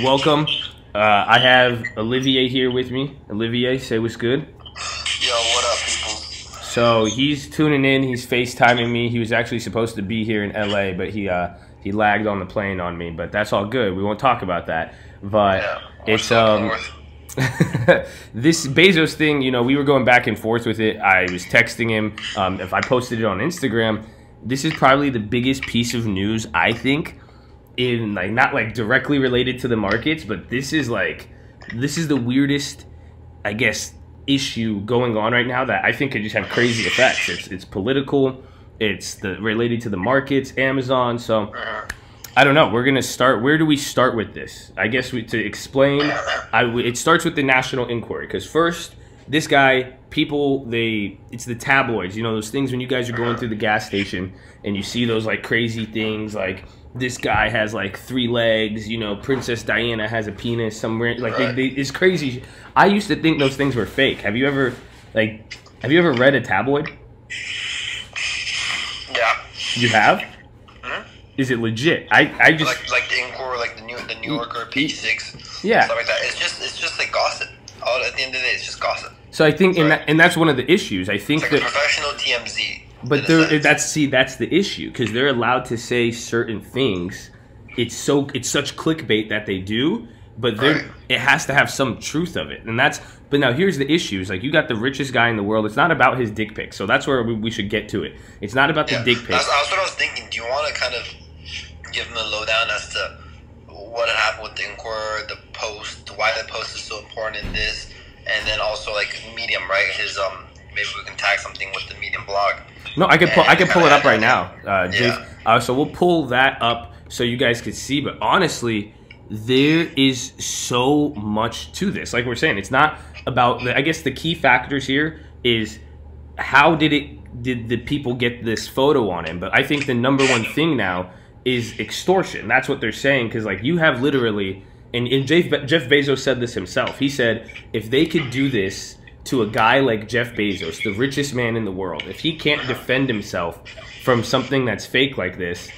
welcome. I have Olivier here with me. Olivier, say what's good. Yo, what up, people? So he's tuning in. He's FaceTiming me. He was actually supposed to be here in LA, but he lagged on the plane on me. But that's all good. We won't talk about that. But Yeah, it's this Bezos thing. You know, we were going back and forth with it. I was texting him. If I posted it on Instagram, this is probably the biggest piece of news I think. In like not like directly related to the markets, but this is the weirdest, I guess, issue going on right now that I think could just have crazy effects. It's political, it's related to the markets, Amazon. So I don't know. We're gonna start. Where do we start with this? I guess to explain, it starts with the National Inquiry, because first this guy, it's the tabloids. You know those things when you guys are going through the gas station and you see those like crazy things like. This guy has like 3 legs, you know, Princess Diana has a penis somewhere. Like, it's crazy. I used to think those things were fake. Have you ever read a tabloid? Yeah. You have? Mm-hmm. Is it legit? I just... Like the Inquirer, like the New Yorker, page 6. Yeah. Stuff like that. It's just like gossip. At the end of the day, it's just gossip. So I think, and that's one of the issues. I think it's like a professional TMZ. But that's the issue, because they're allowed to say certain things. It's such clickbait that they do, but it has to have some truth of it, and that's. But now here's the issue: is like you got the richest guy in the world. It's not about his dick pic, so that's where we should get to it. It's not about the dick pic. That's what I was thinking. Do you want to kind of give them a lowdown as to what had happened with the Inquirer, the Post, why the Post is so important in this, and then also like Medium, right? His maybe we can tag something with the Medium blog. No, I could pull it up right now. So we'll pull that up so you guys could see. But honestly, there is so much to this. Like we're saying, it's not about. I guess the key factors here is how did the people get this photo on him? But I think the number one thing now is extortion. That's what they're saying, because like you have literally, and Jeff Bezos said this himself. He said if they could do this to a guy like Jeff Bezos, the richest man in the world, if he can't defend himself from something that's fake like this,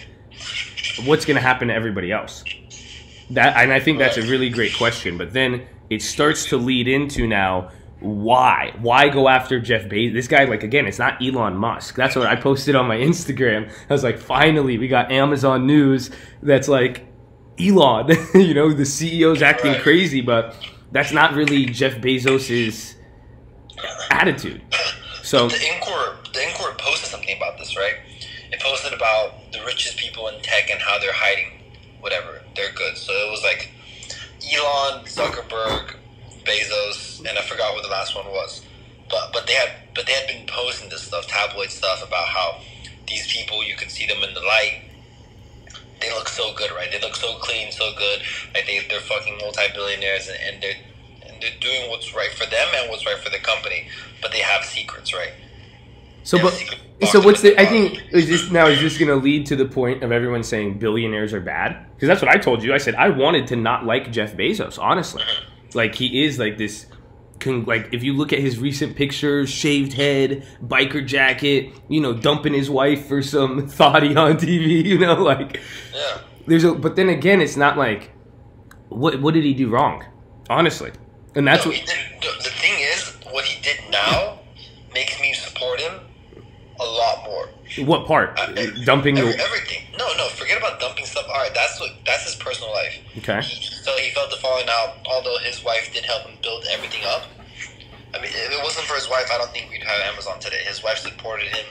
what's going to happen to everybody else? And I think that's a really great question. But then it starts to lead into now, why? Why go after Jeff Bezos? This guy, like, again, it's not Elon Musk. That's what I posted on my Instagram. I was like, finally, we got Amazon news that's like Elon. You know, the CEO's acting crazy, but that's not really Jeff Bezos's attitude. So the Inquirer posted something about this, right? It posted about the richest people in tech and how they're hiding whatever their goods. So it was like Elon, Zuckerberg, Bezos, and I forgot what the last one was. But they had been posting this stuff, tabloid stuff, about how these people, you could see them in the light. They look so good, right? They look so clean, so good. Like they're fucking multi-billionaires, and they're doing what's right for them and what's right for the company, but they have secrets, right? So what's the? I think is this going to lead to the point of everyone saying billionaires are bad? Because that's what I told you. I said I wanted to not like Jeff Bezos, honestly. Like he is like this. Like if you look at his recent pictures, shaved head, biker jacket, you know, dumping his wife for some thotty on TV, you know, like but then again, it's not like what did he do wrong, honestly. And that's what the thing is, what he did now makes me support him a lot more. What part? Dumping everything. No, forget about dumping stuff. All right, that's his personal life. Okay. So he felt the falling out, although his wife did help him build everything up. I mean, if it wasn't for his wife, I don't think we'd have Amazon today. His wife supported him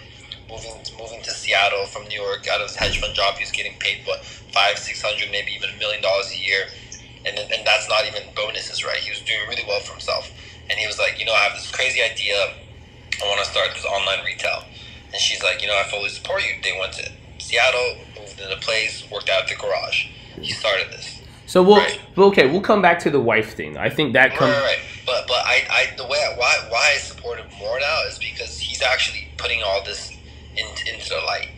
moving to Seattle from New York out of his hedge fund job. He was getting paid $500-600, maybe even $1 million a year. And that's not even bonuses, right? He was doing really well for himself. And he was like, you know, I have this crazy idea. I want to start this online retail. And she's like, you know, I fully support you. They went to Seattle, moved into a place, worked out of the garage. He started this. So we'll come back to the wife thing. I think that comes right. But why I support him more now is because he's actually putting all this into the light.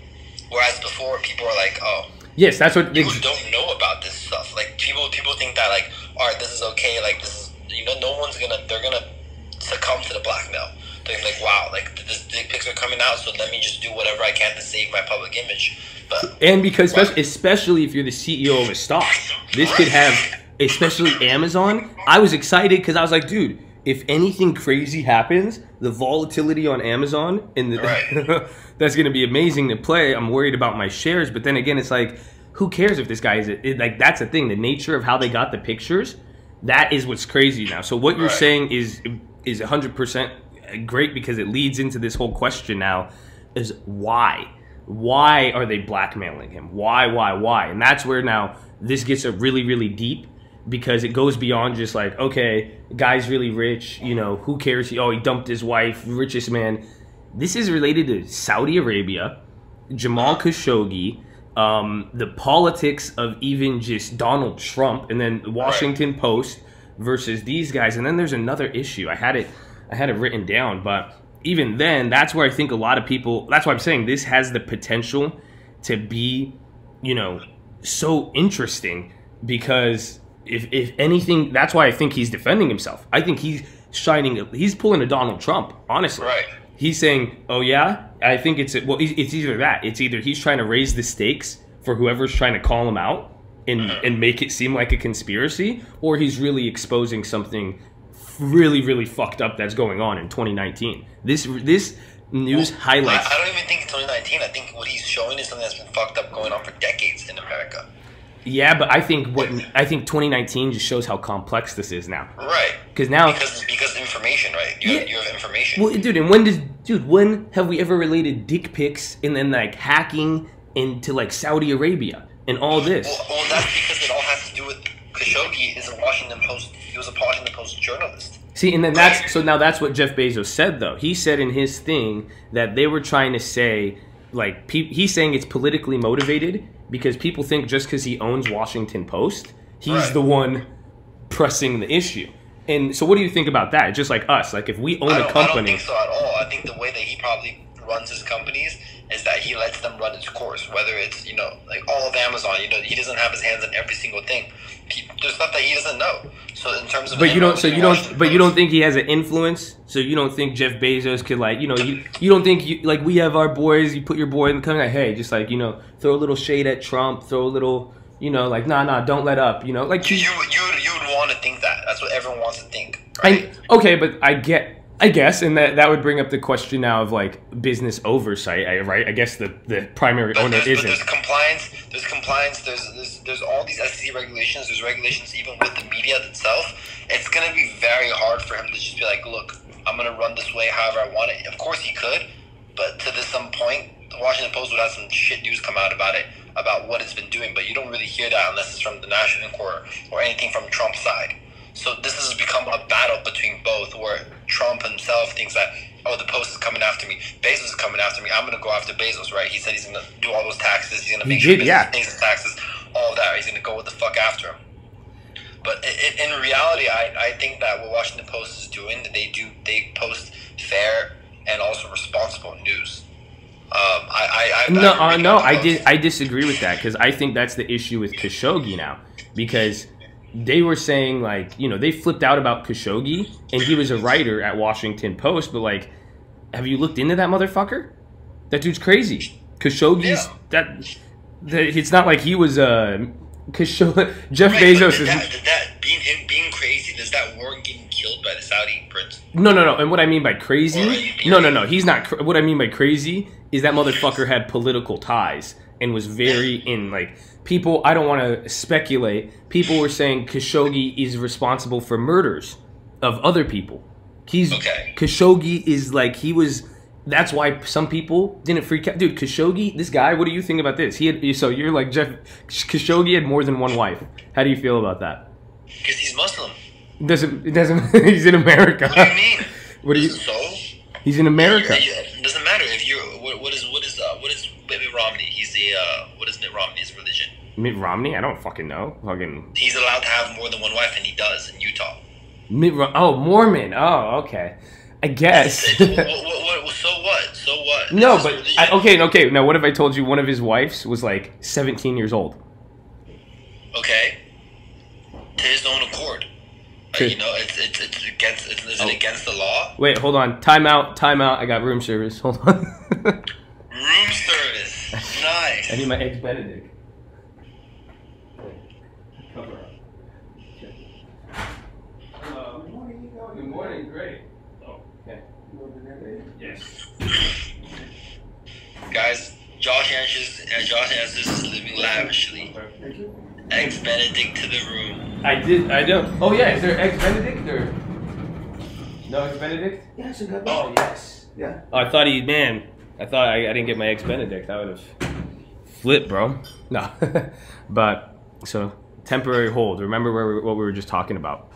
Whereas before, people are like, oh. Yes, that's what people don't know about this stuff. Like people think that like, all right, this is okay. Like this is, you know, they're gonna succumb to the blackmail. They're like, wow, like the dick pics are coming out, so let me just do whatever I can to save my public image. But because especially if you're the CEO of a stock, this could have especially Amazon, I was excited because I was like, dude, if anything crazy happens, the volatility on Amazon and that's going to be amazing to play. I'm worried about my shares, but then again, it's like, who cares if this guy is like, that's the thing. The nature of how they got the pictures, that is what's crazy now. So what you're saying is 100% great, because it leads into this whole question now is why? Why are they blackmailing him? Why? And that's where now this gets really, really deep, because it goes beyond just like, okay, guy's really rich, you know, who cares? Oh, he dumped his wife, richest man. This is related to Saudi Arabia, Jamal Khashoggi, the politics of even just Donald Trump, and then Washington Post versus these guys. And then there's another issue. I had it written down, but even then, that's where I think a lot of people, that's why I'm saying this has the potential to be, you know, so interesting, because if anything, that's why I think he's defending himself. I think he's pulling a Donald Trump, honestly. Right. He's saying, oh yeah, I think it's either that. It's either he's trying to raise the stakes for whoever's trying to call him out and make it seem like a conspiracy, or he's really exposing something really, really fucked up that's going on in 2019. This news highlights. I don't even think it's 2019. I think what he's showing is something that's been fucked up going on for decades in America. Yeah, but I think 2019 just shows how complex this is now. Right. Because now because information, right? You have information. Well, dude, when have we ever related dick pics and then like hacking into like Saudi Arabia and all this? Well, that's because it all has to do with Khashoggi is a Washington Post. He was a Washington Post journalist. See, and then that's what Jeff Bezos said, though. He said in his thing that they were trying to say, like, he's saying it's politically motivated because people think just because he owns Washington Post, he's the one pressing the issue. And so what do you think about that? Just like us, like if we own a company. I don't think so at all. I think the way that he probably runs his companies is that he lets them run its course, whether it's, you know, like all of Amazon, you know, he doesn't have his hands in every single thing. There's stuff that he doesn't know. So in terms of, but you don't think he has an influence. So you don't think Jeff Bezos could, like, you know, you don't think like we have our boys. You put your boy in the company, like, hey, just like, you know, throw a little shade at Trump, throw a little, you know, like nah, don't let up, you know, like you would want to think that. That's what everyone wants to think. Right? Okay, but I guess, and that would bring up the question now of like business oversight, right? I guess the primary owner isn't. There's compliance. There's all these SEC regulations. There's regulations even with the media itself. It's gonna be very hard for him to just be like, look, I'm gonna run this way however I want it. Of course he could, but to some point, the Washington Post would have some shit news come out about it, about what it's been doing. But you don't really hear that unless it's from the National Enquirer or anything from Trump's side. So this has become a battle between both, where Trump himself thinks that, oh, the Post is coming after me, Bezos is coming after me, I'm going to go after Bezos, right? He said he's going to do all those taxes, he's going to make sure Bezos pays his taxes, all of that, he's going to go with the fuck after him. But in reality, I think that what Washington Post is doing, they post fair and also responsible news. I disagree with that, because I think that's the issue with Khashoggi now, because they were saying, like, you know, they flipped out about Khashoggi, and he was a writer at Washington Post, but like, have you looked into that motherfucker? That dude's crazy. Khashoggi's it's not like he was Jeff Bezos is being crazy. Does that warrant getting killed by the Saudi prince? No. And what I mean by crazy, no. He's not. What I mean by crazy is that motherfucker had political ties and was very in, like, people. I don't want to speculate. People were saying Khashoggi is responsible for murders of other people. Khashoggi is like, he was. That's why some people didn't freak out. Dude, Khashoggi, this guy, what do you think about this? So you're like, Jeff, Khashoggi had more than one wife. How do you feel about that? Because he's Muslim. It doesn't, he's in America. What do you mean? What do you? So? He's in America. It doesn't matter if you're. What is Mitt Romney? He's what is Mitt Romney's religion? Mitt Romney? I don't fucking know. He's allowed to have more than one wife, and he does in Utah. Mormon. Oh, okay. I guess. So what? No, but okay. Now, what if I told you one of his wives was like 17 years old? Okay. To his own accord. You know, it's against the law. Wait, hold on. Time out. I got room service. Hold on. Room service. Nice. I need my eggs Benedict. Guys, Josh answers is living lavishly. Eggs Benedict to the room. I don't. Oh yeah, is there Eggs Benedict or no Eggs Benedict? Yes, it got Oh yes. Yeah. Oh, I thought I didn't get my Eggs Benedict. I would have flipped, bro. No, but so temporary hold. Remember what we were just talking about?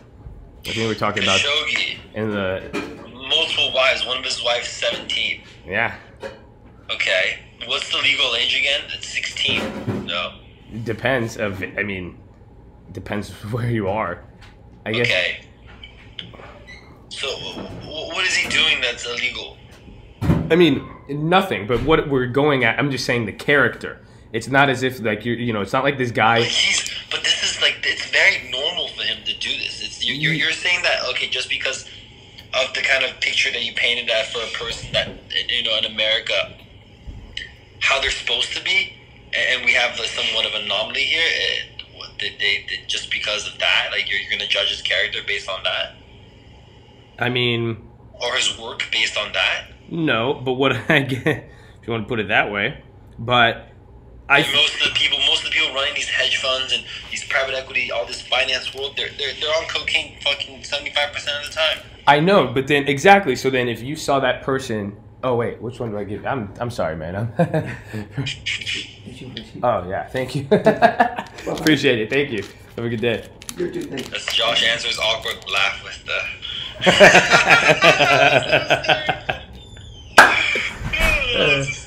I think we were talking about Khashoggi. in the Multiple wives. One of his wives 17. yeah. Okay. What's the legal age again? It's 16. No. Depends where you are. I guess. Okay. So, what is he doing that's illegal? I mean, nothing. But what we're going at, I'm just saying the character. It's not as if like it's not like this guy. But this is like it's very normal for him to do this. It's you're saying that okay, just because of the kind of picture that you painted that for a person that in America, how they're supposed to be, and we have somewhat of an anomaly here. They just because of that, like you're gonna judge his character based on that? I mean, or his work based on that? No, but what I get, if you want to put it that way, but most of the people running these hedge funds and these private equity, all this finance world, they're on cocaine fucking 75% of the time. I know, but then exactly. So then, if you saw that person, oh wait, which one do I give? I'm sorry, man. Oh yeah, thank you. Appreciate it. Thank you. Have a good day. That's Josh answers awkward laugh with the.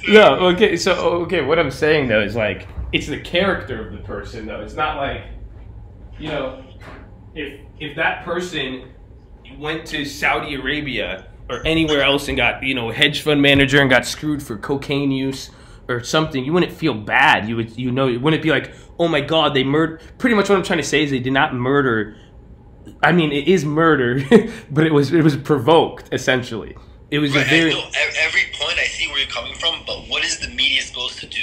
No, okay. So okay, what I'm saying though is like it's the character of the person though. It's not like if that person went to Saudi Arabia or anywhere else and got hedge fund manager and got screwed for cocaine use or something, you wouldn't feel bad. You would it wouldn't be like, oh my god, they murdered. Pretty much what I'm trying to say is they did not murder. I mean, it is murder, but it was provoked essentially. It was right, a very. Every point I see where you're coming from, but what is the media supposed to do?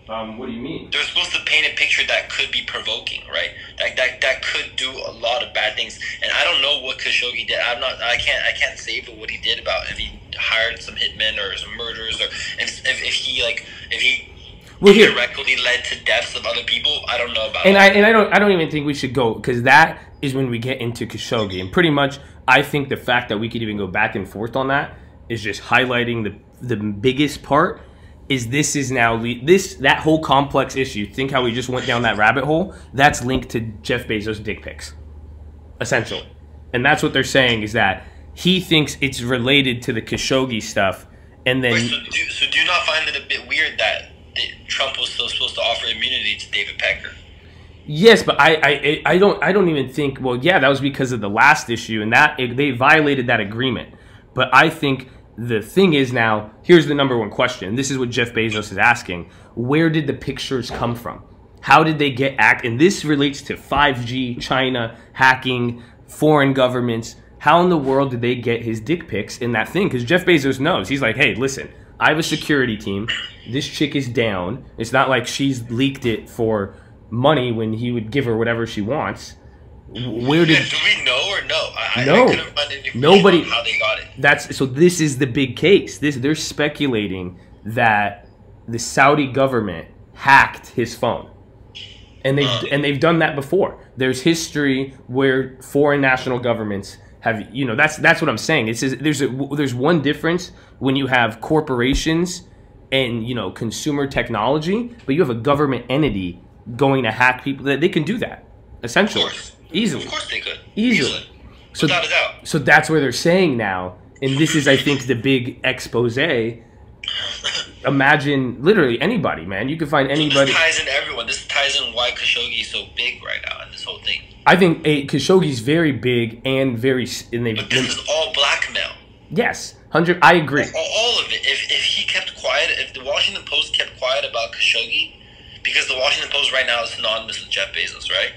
What do you mean? They're supposed to paint a picture that could be provoking, right? That could do a lot of bad things. And I don't know what Khashoggi did. I can't say what he did about if he hired some hitmen or some murderers or if he directly led to deaths of other people. I don't know about. And I don't even think we should go because that is when we get into Khashoggi. And pretty much, I think the fact that we could even go back and forth on that is just highlighting the biggest part. This is now that whole complex issue. Think how we just went down that rabbit hole. That's linked to Jeff Bezos' dick pics, essentially, and that's what they're saying is that he thinks it's related to the Khashoggi stuff, and then. Wait, so do you not find it a bit weird that Trump was still supposed to offer immunity to David Pecker? Yes, but I don't even think. Well, yeah, that was because of the last issue, and that they violated that agreement. But I think. The thing is now, here's the number one question. This is what Jeff Bezos is asking. Where did the pictures come from? How did they get And this relates to 5G, China, hacking, foreign governments. How in the world did they get his dick pics in that thing? Because Jeff Bezos knows. He's like, hey, listen, I have a security team. This chick is down. It's not like she's leaked it for money when he would give her whatever she wants. Where did? Do we know or no? No. I couldn't find any Nobody. On how they got it. So this is the big case. They're speculating that the Saudi government hacked his phone, and they've done that before. There's history where foreign national governments have. That's what I'm saying. It's there's one difference when you have corporations and consumer technology, but you have a government entity going to hack people. That they can do that essentially. Of course. Easily. Of course they could. Easily. So, without a doubt. So that's where they're saying now, and this is, I think, the big expose. Imagine literally anybody, man. You can find anybody. This ties in everyone. This ties in why Khashoggi is so big right now in this whole thing. I think Khashoggi's very big and very. But this is all blackmail. Yes, 100. I agree. All of it. If he kept quiet, if the Washington Post kept quiet about Khashoggi, because the Washington Post right now is synonymous with Jeff Bezos, right?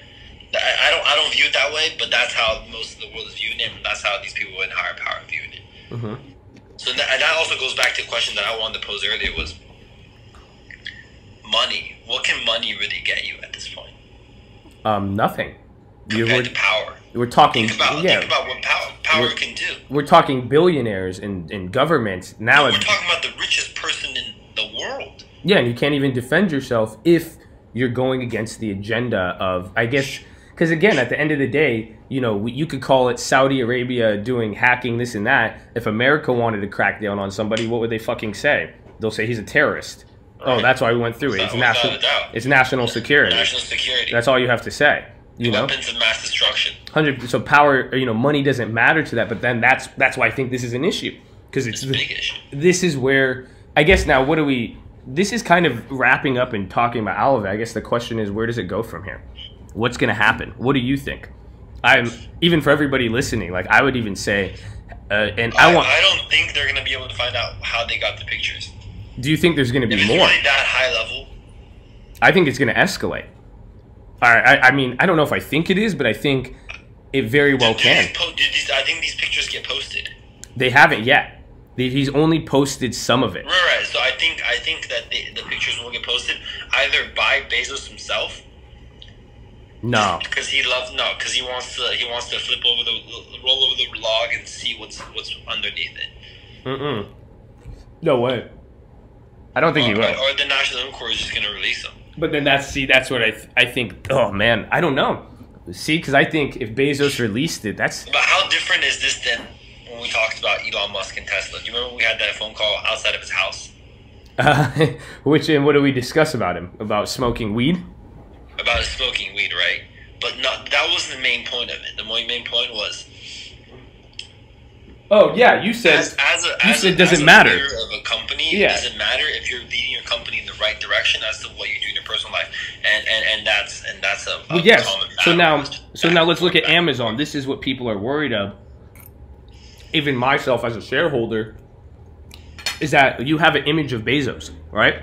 I don't view it that way, but that's how most of the world is viewing it, and that's how these people in higher power are viewing it. Mm-hmm. So that also goes back to a question that I wanted to pose earlier was money. What can money really get you at this point? Nothing. Compared to power. We're talking. Think about what power power can do. We're talking billionaires and governments. Now we're talking about the richest person in the world. Yeah, and you can't even defend yourself if you're going against the agenda of, I guess, because again, at the end of the day, you know, you could call it Saudi Arabia doing hacking, this and that. If America wanted to crack down on somebody, what would they fucking say? They'll say he's a terrorist. Right. Oh, that's why we went through it. It's national security. National security. That's all you have to say. You know, weapons of mass destruction. 100. So power, you know, money doesn't matter to that. But then that's why I think this is an issue, because it's a big issue. This is where, I guess, now what do we? This is kind of wrapping up and talking about Olive. I guess the question is, where does it go from here? What's going to happen? What do you think? Even for everybody listening, like I would even say, I don't think they're going to be able to find out how they got the pictures. Do you think there's going to be more? Really that high level? I think it's going to escalate. All right, I mean, I don't know if I think it is, but I think it very well can. I think these pictures get posted. They haven't yet. He's only posted some of it. Right. So I think that the pictures will get posted either by Bezos himself. No. Because he wants to roll over the log and see what's underneath it. No way. I don't think he will. Or the National Inquiry is just going to release them. But then that's what I think. Oh man, I don't know. See, because I think if Bezos released it, that's. But how different is this than when we talked about Elon Musk and Tesla? Do you remember we had that phone call outside of his house? What did we discuss about him? About smoking weed? About smoking weed, right? But that wasn't the main point of it. The main point was. Oh yeah, you said. Does it matter? As a leader of a company, it doesn't matter if you're leading your company in the right direction as to what you do in your personal life, and that's a common fact. So now let's look at Amazon. This is what people are worried of. Even myself as a shareholder, is that you have an image of Bezos, right?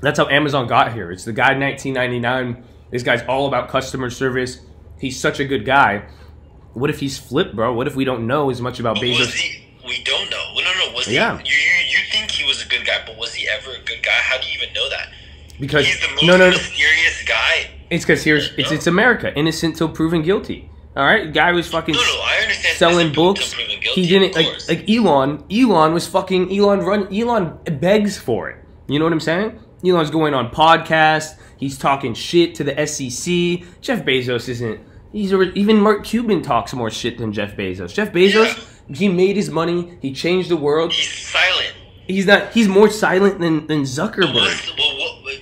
That's how Amazon got here. It's the guy in 1999. This guy's all about customer service. He's such a good guy. What if he's flipped, bro? What if we don't know as much about Bezos? We don't know. No. Was he? You think he was a good guy, but was he ever a good guy? How do you even know that? Because he's the most mysterious guy. It's because it's America, innocent till proven guilty. All right, guy was fucking I understand selling books. He didn't like Elon. Elon was fucking Elon begs for it. You know what I'm saying? Elon's going on podcasts. He's talking shit to the SEC. Jeff Bezos isn't. Even Mark Cuban talks more shit than Jeff Bezos. Jeff Bezos, he made his money. He changed the world. He's silent. He's not. He's more silent than Zuckerberg.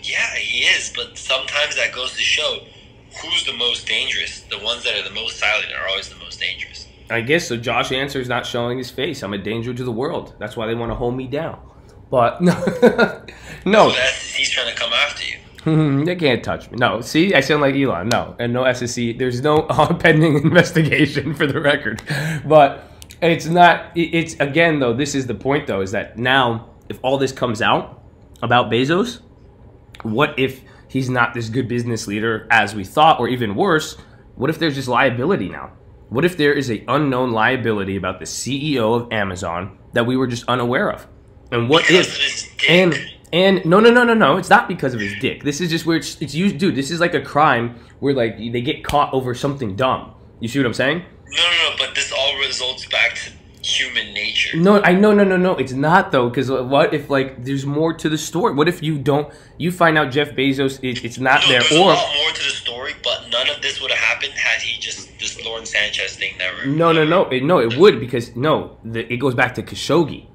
Yeah, he is. But sometimes that goes to show who's the most dangerous. The ones that are the most silent are always the most dangerous. I guess so. Josh Answer's not showing his face. I'm a danger to the world. That's why they want to hold me down. But no. He's trying to come after you. They can't touch me. No, see, I sound like Elon. No, and no SEC. There's no pending investigation for the record. But it's not. It's again though. This is the point though. Is that now if all this comes out about Bezos, what if he's not this good business leader as we thought, or even worse, what if there's just liability now? What if there is an unknown liability about the CEO of Amazon that we were just unaware of? And what if and no, it's not because of his dick. This is just where it's used, dude. This is like a crime where like they get caught over something dumb. You see what I'm saying? No, but this all results back to human nature. No, it's not though, because what if like there's more to the story? What if you find out Jeff Bezos it's not there, there's a lot more to the story, but none of this would have happened had he just this Lauren Sanchez thing never. No, it would, because it goes back to Khashoggi.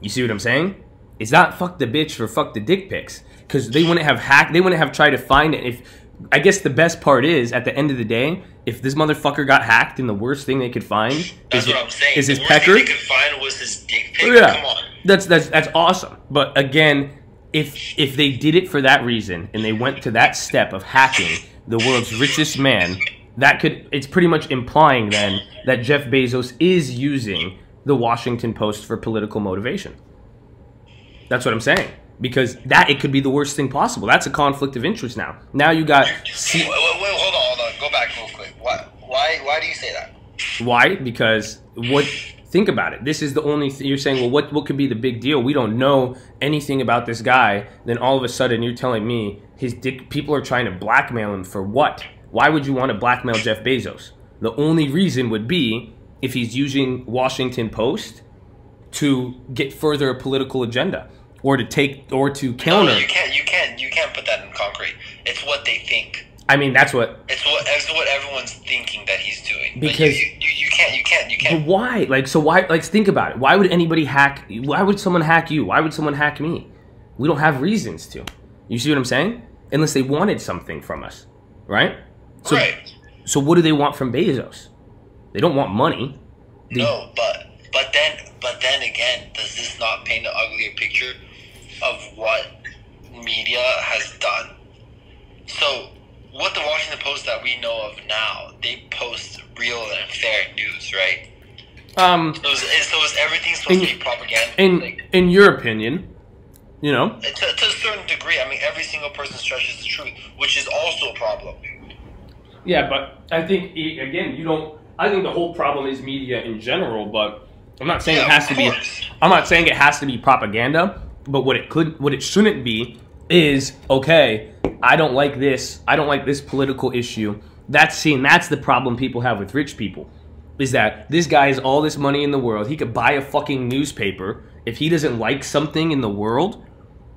You see what I'm saying? It's not fuck the bitch for fuck the dick pics, because they wouldn't have hacked. They wouldn't have tried to find it. I guess the best part is at the end of the day, if this motherfucker got hacked, and the worst thing they could find is his pecker. The worst thing they could find was his dick pic. Yeah. Come on. That's awesome. But again, if they did it for that reason and they went to that step of hacking the world's richest man, it's pretty much implying then that Jeff Bezos is using the Washington Post for political motivation. That's what I'm saying. Because it could be the worst thing possible. That's a conflict of interest now. Now you got... Wait, hold on. Go back real quick. Why do you say that? Why? Because think about it. This is the only thing you're saying, well, what could be the big deal? We don't know anything about this guy. Then all of a sudden you're telling me people are trying to blackmail him for what? Why would you want to blackmail Jeff Bezos? The only reason would be if he's using Washington Post to get further a political agenda or to counter. No, you can't put that in concrete. It's what they think. I mean, that's what everyone's thinking that he's doing. Because you can't. But why? Why? Think about it. Why would anybody hack? Why would someone hack you? Why would someone hack me? We don't have reasons to. You see what I'm saying? Unless they wanted something from us, right? So what do they want from Bezos? They don't want money. No, but then again, does this not paint an uglier picture of what media has done? So, what the Washington Post that we know of now, they post real and fair news, right? So is everything supposed to be propaganda? In your opinion, you know? To a certain degree, I mean, every single person stretches the truth, which is also a problem. Yeah, but I think, again, I think the whole problem is media in general, but I'm not saying it has to be. I'm not saying it has to be propaganda, but what it shouldn't be is, okay, I don't like this. I don't like this political issue. That's the problem people have with rich people, is that this guy has all this money in the world. He could buy a fucking newspaper. If he doesn't like something in the world,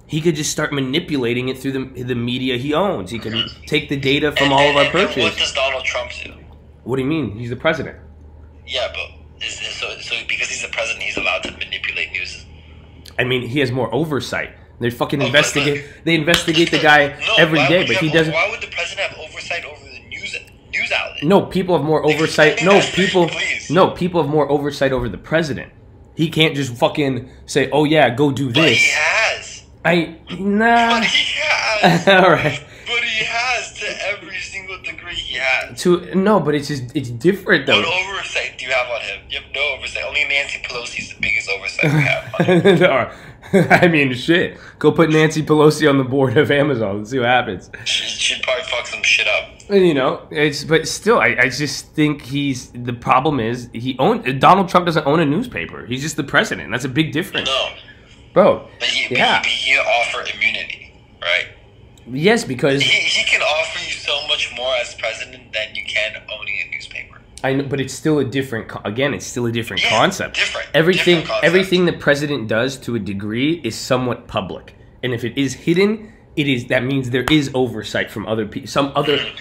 he could just start manipulating it through the media he owns. He could take the data from all of our purchases. What does Donald Trump do? What do you mean? He's the president. Yeah, but so because he's the president, he's allowed to manipulate news. I mean, he has more oversight. They fucking investigate. They investigate the guy every day, but he doesn't. Why would the president have oversight over the news outlet? No, people have more oversight. People have more oversight over the president. He can't just fucking say, "Oh yeah, go do this." But he has. Nah. But he has. All right. But he has, to every single degree he has. No, but it's different though. What oversight do you have on him? You have no oversight. Only Nancy Pelosi's the biggest oversight we have on him. I mean, shit. Go put Nancy Pelosi on the board of Amazon and see what happens. She'd probably fuck some shit up. You know, but still, I just think the problem is Donald Trump doesn't own a newspaper. He's just the president. That's a big difference. No. Bro. But he offer immunity, right? Yes, because he can offer you so much more as president than you can owning a newspaper. I know, but it's still a different. Again, it's still a different Yeah, concept. Different. Everything, different concept. everything the president does to a degree is somewhat public, and if it is hidden, that means there is oversight from other people.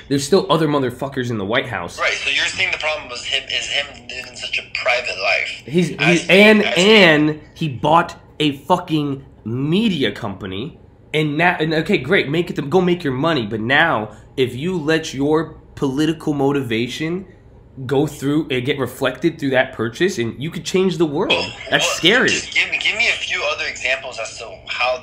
There's still other motherfuckers in the White House. Right. So you're saying the problem was him living such a private life. And he bought a fucking media company, and okay, great, go make your money. But now, if you let your political motivation go through and get reflected through that purchase, and you could change the world. That's scary. Just give me a few other examples as to how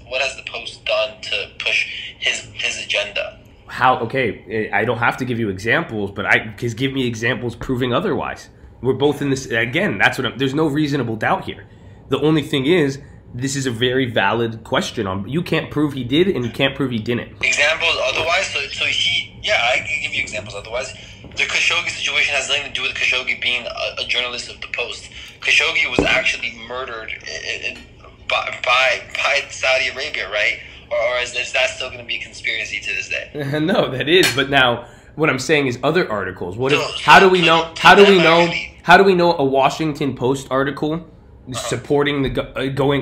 what has the Post done to push his agenda? Okay, I don't have to give you examples, but just give me examples proving otherwise. We're both in this, again, there's no reasonable doubt here. The only thing is, this is a very valid question. You can't prove he did, and you can't prove he didn't. Examples otherwise? I can give you examples otherwise. The Khashoggi situation has nothing to do with Khashoggi being a journalist of the Post. Khashoggi was actually murdered by Saudi Arabia, right? Or is that still going to be a conspiracy to this day? No, that is. But now, what I'm saying is other articles. How do we know a Washington Post article supporting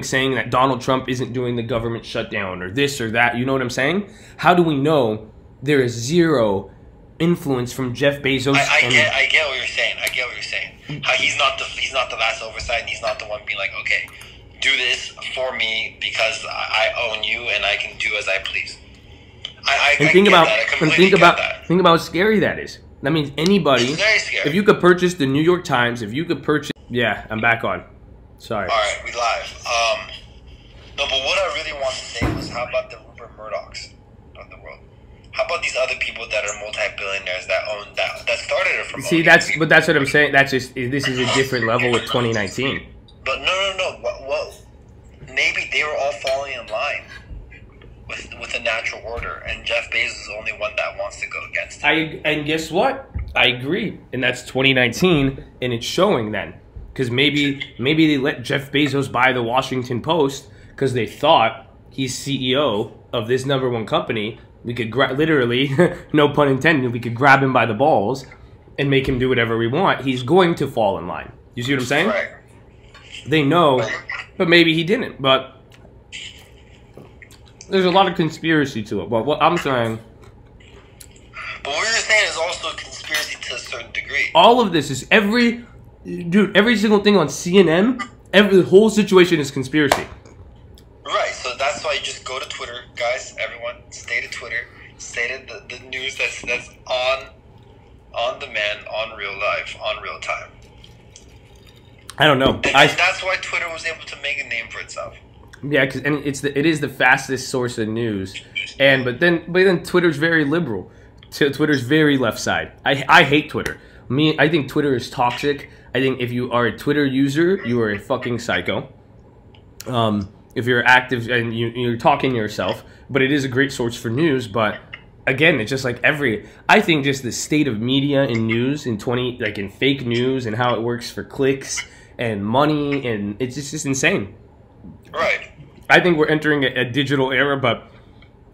saying that Donald Trump isn't doing the government shutdown or this or that? You know what I'm saying? How do we know there is zero influence from Jeff Bezos? I get what you're saying. How he's not the last oversight, and he's not the one being like, okay, do this for me because I own you and I can do as I please. Think about how scary that is. That means anybody. It's very scary. If you could purchase the New York Times, yeah, I'm back on. Sorry. All right, we live. No, but what I really want to say was, how about the Rupert Murdochs of the world? How about these other people that are multi-billionaires that own that started it from? See, that's what I'm saying. This is a different level with 2019. But no. Well, maybe they were all falling in line with the natural order, and Jeff Bezos is the only one that wants to go against it. And guess what? I agree, and that's 2019, and it's showing then, because maybe they let Jeff Bezos buy the Washington Post because they thought he's CEO of this #1 company. We could literally, no pun intended, we could grab him by the balls and make him do whatever we want, he's going to fall in line. You see what I'm saying? Right. They know, but maybe he didn't. But there's a lot of conspiracy to it. But what I'm saying... But what you're saying is also a conspiracy to a certain degree. All of this is every single thing on CNN, the whole situation is conspiracy. Right, so that's why you just go to Twitter, guys, everyone, stay to Twitter, stay to the news that's on demand, on real life, on real time. I don't know. And that's why Twitter was able to make a name for itself. Yeah, because it is the fastest source of news, but then Twitter's very liberal. Twitter's very left side. I hate Twitter. I think Twitter is toxic. I think if you are a Twitter user, you are a fucking psycho. If you're active and you're talking to yourself, but it is a great source for news. But again, it's just like I think just the state of media and news in in fake news and how it works for clicks and money, and it's just insane. Right. I think we're entering a digital era, but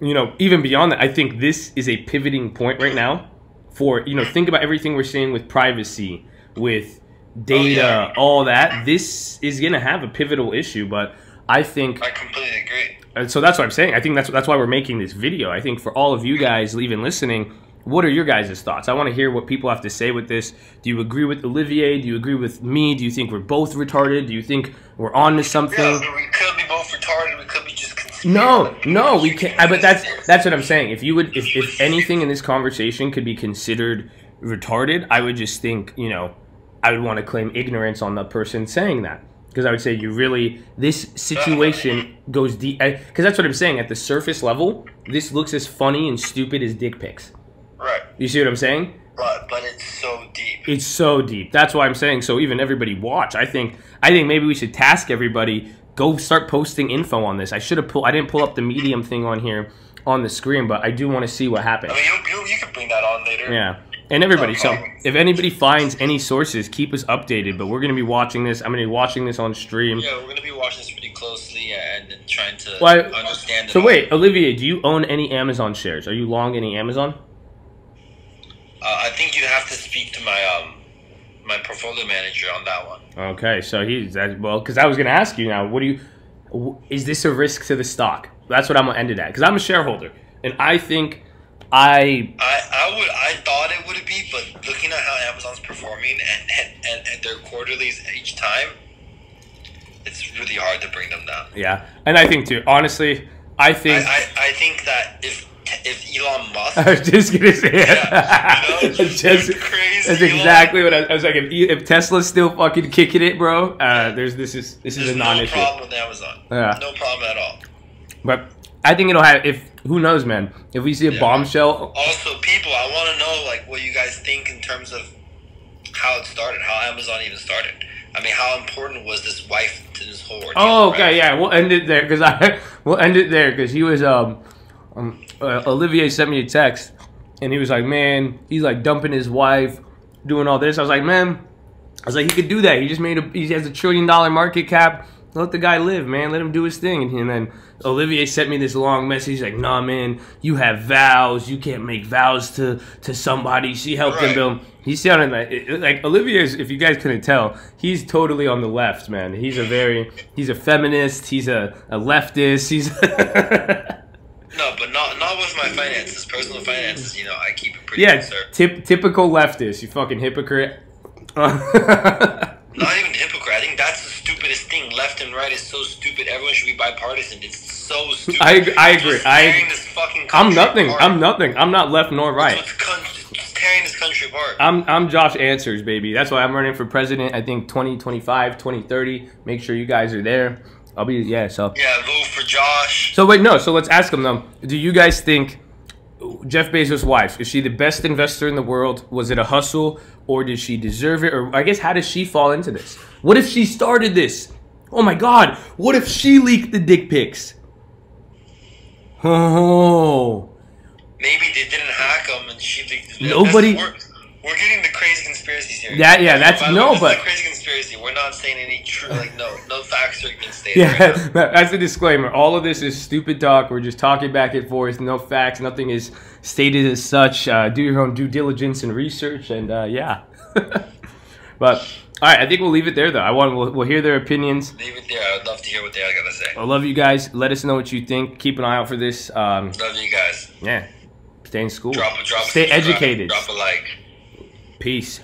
even beyond that, I think this is a pivoting point right now for, think about everything we're seeing with privacy, with data, all that. This is going to have a pivotal issue, but I completely agree. And so that's what I'm saying. I think that's why we're making this video. I think for all of you guys even listening, what are your guys' thoughts? I want to hear what people have to say with this. Do you agree with Olivier? Do you agree with me? Do you think we're both retarded? Do you think we're on to something? Yeah, we could be both retarded. We could be just No, we can't. But that's what I'm saying. If anything in this conversation could be considered retarded, I would just think, I would want to claim ignorance on the person saying that. Because I would say this situation goes deep. Because that's what I'm saying. At the surface level, this looks as funny and stupid as dick pics. Right. You see what I'm saying? But it's so deep. It's so deep. That's why I'm saying. So even everybody watch. I think maybe we should task everybody. Go start posting info on this. I didn't pull up the Medium thing on here on the screen, but I do want to see what happens. I mean, you can bring that on later. Yeah. And everybody, so if anybody finds any sources, keep us updated. But we're going to be watching this. I'm going to be watching this on stream. Yeah, we're going to be watching this pretty closely and trying to understand it. So wait, Olivier, do you own any Amazon shares? Are you long any Amazon? I think you have to speak to my portfolio manager on that one. Okay, so because I was going to ask you now, is this a risk to the stock? That's what I'm going to end it at. Because I'm a shareholder, and I think I thought it would be, but looking at how Amazon's performing and their quarterlies each time, it's really hard to bring them down. Yeah, and I think too. Honestly, I think that if Elon Musk, I was just gonna say it. Yeah, crazy. That's exactly what I was like. If Tesla's still fucking kicking it, bro, this is a non-issue. No problem with Amazon. Yeah. No problem at all. But I think it'll have. Who knows, man? If we see a bombshell. Also, people, I want to know what you guys think in terms of how it started, how Amazon even started. I mean, how important was this wife to this whole ordeal? Oh, okay, right? Yeah, we'll end it there because he was Olivier sent me a text and he was like, man, he's like dumping his wife, doing all this. I was like, he could do that. He has $1 trillion market cap. Let the guy live, man. Let him do his thing. And then Olivier sent me this long message. He's like, nah, man, you have vows. You can't make vows to somebody. She helped him build. He sounded like Olivier's, if you guys couldn't tell, he's totally on the left, man. He's a feminist. He's a leftist. He's... No, but not with my finances. Personal finances, I keep it pretty conservative. Typical leftist. You fucking hypocrite. Not even hypocrite. I think that's the stupidest thing. Left and right is so stupid. Everyone should be bipartisan. It's so stupid. I agree. I'm nothing. Apart. I'm nothing. I'm not left nor right. It's tearing this country apart. I'm Josh Answers, baby. That's why I'm running for president. I think 2025, 2030. Make sure you guys are there. I'll be vote for Josh. So wait, no. So let's ask them though. Do you guys think Jeff Bezos' wife, is she the best investor in the world? Was it a hustle, or did she deserve it? Or I guess, how does she fall into this? What if she started this? Oh my God! What if she leaked the dick pics? Oh. Maybe they didn't hack them, and she leaked. Nobody. We're getting the crazy conspiracies here. That's no, but the crazy conspiracy. We're not saying any true, like no facts are being stated. Yeah, right now. that's a disclaimer. All of this is stupid talk. We're just talking back and forth. No facts. Nothing is stated as such. Do your own due diligence and research, and yeah. But all right, I think we'll leave it there, though. We'll hear their opinions. Leave it there. I would love to hear what they are gonna say. I love you guys. Let us know what you think. Keep an eye out for this. Love you guys. Yeah. Stay in school. Drop Stay educated. Drop a like. Peace.